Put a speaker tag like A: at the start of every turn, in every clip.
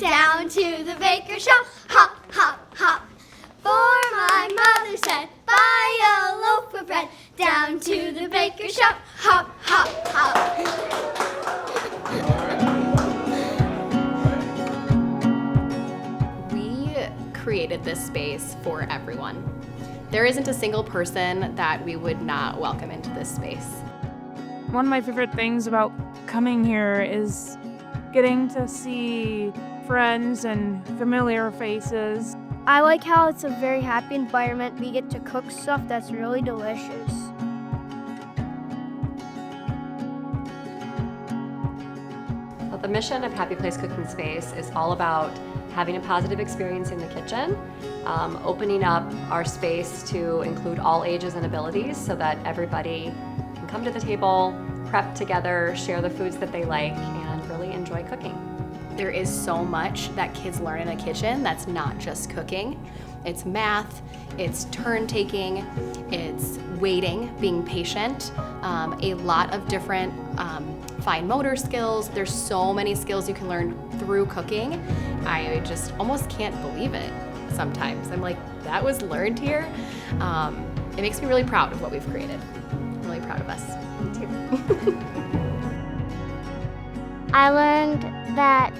A: down to the baker shop. Hop, hop, hop. For my mother said, buy a loaf of bread. Down to the baker shop. Hop, hop, hop.
B: We created this space for everyone. There isn't a single person that we would not welcome into this space.
C: One of my favorite things about coming here is getting to see friends and familiar faces.
D: I like how it's a very happy environment. We get to cook stuff that's really delicious.
E: Well, the mission of Happy Place Cooking Space is all about having a positive experience in the kitchen, opening up our space to include all ages and abilities so that everybody can come to the table, prep together, share the foods that they like, and really enjoy cooking.
B: There is so much that kids learn in a kitchen that's not just cooking. It's math, it's turn taking, it's waiting, being patient, a lot of different fine motor skills. There's so many skills you can learn through cooking. I just almost can't believe it sometimes. I'm like, that was learned here? It makes me really proud of what we've created. I'm really proud of us.
E: Me too.
F: I learned that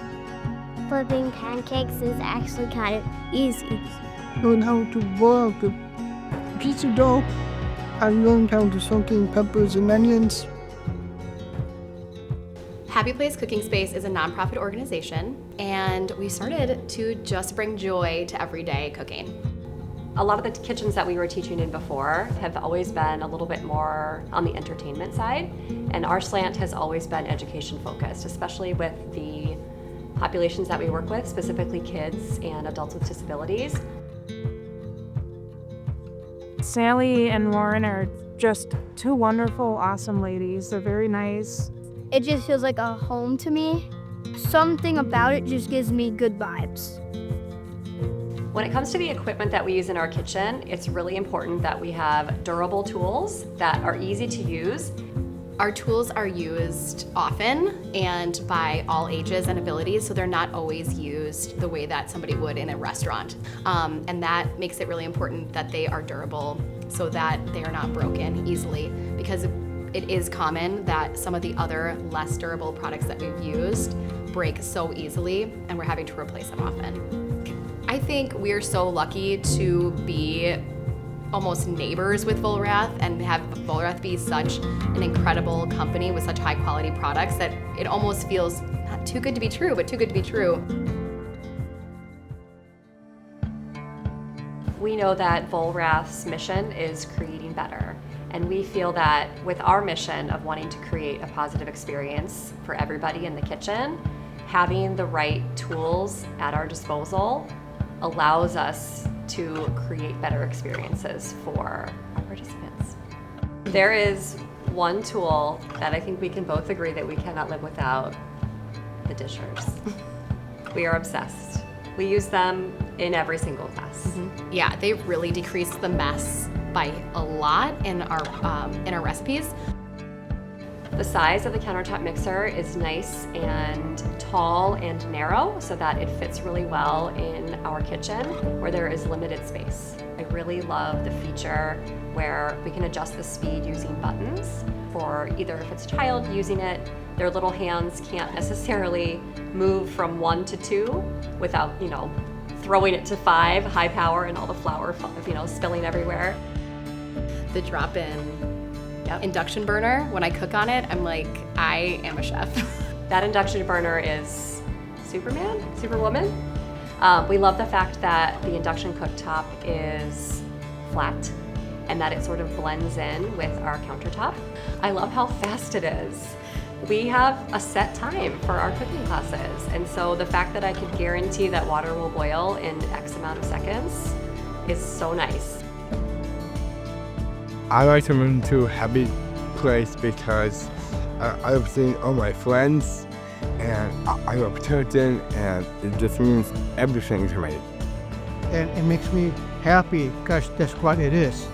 F: flipping pancakes is actually kind of easy.
G: Learn how to boil the pizza dough. I learned how to soak in peppers and onions.
B: Happy Place Cooking Space is a nonprofit organization, and we started to just bring joy to everyday cooking.
E: A lot of the kitchens that we were teaching in before have always been a little bit more on the entertainment side, and our slant has always been education focused, especially with the populations that we work with, specifically kids and adults with disabilities.
C: Sally and Lauren are just two wonderful, awesome ladies. They're very nice.
D: It just feels like a home to me. Something about it just gives me good vibes.
E: When it comes to the equipment that we use in our kitchen, it's really important that we have durable tools that are easy to use.
B: Our tools are used often and by all ages and abilities, so they're not always used the way that somebody would in a restaurant. And that makes it really important that they are durable so that they are not broken easily, because it is common that some of the other less durable products that we've used break so easily, and we're having to replace them often. I think we're so lucky to be almost neighbors with Vollrath and have Vollrath be such an incredible company with such high quality products that it almost feels not too good to be true, but too good to be true.
E: We know that Vollrath's mission is creating better, and we feel that with our mission of wanting to create a positive experience for everybody in the kitchen, having the right tools at our disposal allows us to create better experiences for our participants. There is one tool that I think we can both agree that we cannot live without: the dishers. We are obsessed. We use them in every single class.
B: Mm-hmm. Yeah, they've really decreased the mess by a lot in our recipes.
E: The size of the countertop mixer is nice and tall and narrow so that it fits really well in our kitchen where there is limited space. I really love the feature where we can adjust the speed using buttons for either if it's a child using it, their little hands can't necessarily move from 1 to 2 without, throwing it to 5, high power, and all the flour, spilling everywhere.
B: The drop-in induction burner, when I cook on it, I'm like, I am a chef.
E: That induction burner is Superman, Superwoman. We love the fact that the induction cooktop is flat and that it sort of blends in with our countertop. I love how fast it is. We have a set time for our cooking classes, and so the fact that I could guarantee that water will boil in X amount of seconds is so nice.
H: I like to move to a happy place because I've seen all my friends and I love children, and it just means everything to me.
G: And it makes me happy because that's what it is.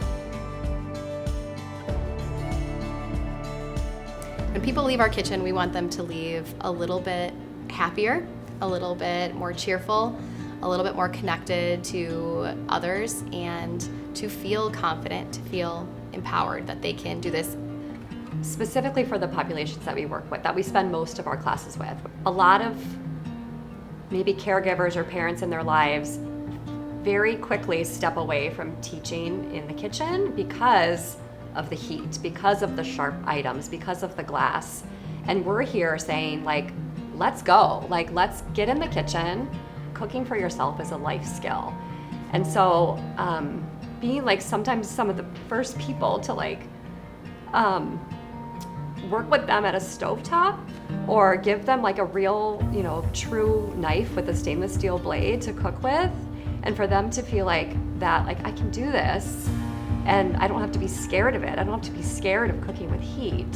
B: When people leave our kitchen, we want them to leave a little bit happier, a little bit more cheerful, a little bit more connected to others, and to feel confident, to feel empowered that they can do this.
E: Specifically for the populations that we work with, that we spend most of our classes with, a lot of maybe caregivers or parents in their lives very quickly step away from teaching in the kitchen because of the heat, because of the sharp items, because of the glass. And we're here saying, like, let's go. Like, let's get in the kitchen. Cooking for yourself is a life skill. And so being like sometimes some of the first people to like work with them at a stovetop, or give them like a real, you know, true knife with a stainless steel blade to cook with, and for them to feel like that, like, I can do this and I don't have to be scared of it. I don't have to be scared of cooking with heat,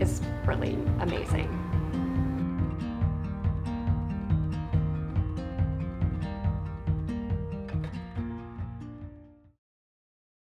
E: is really amazing.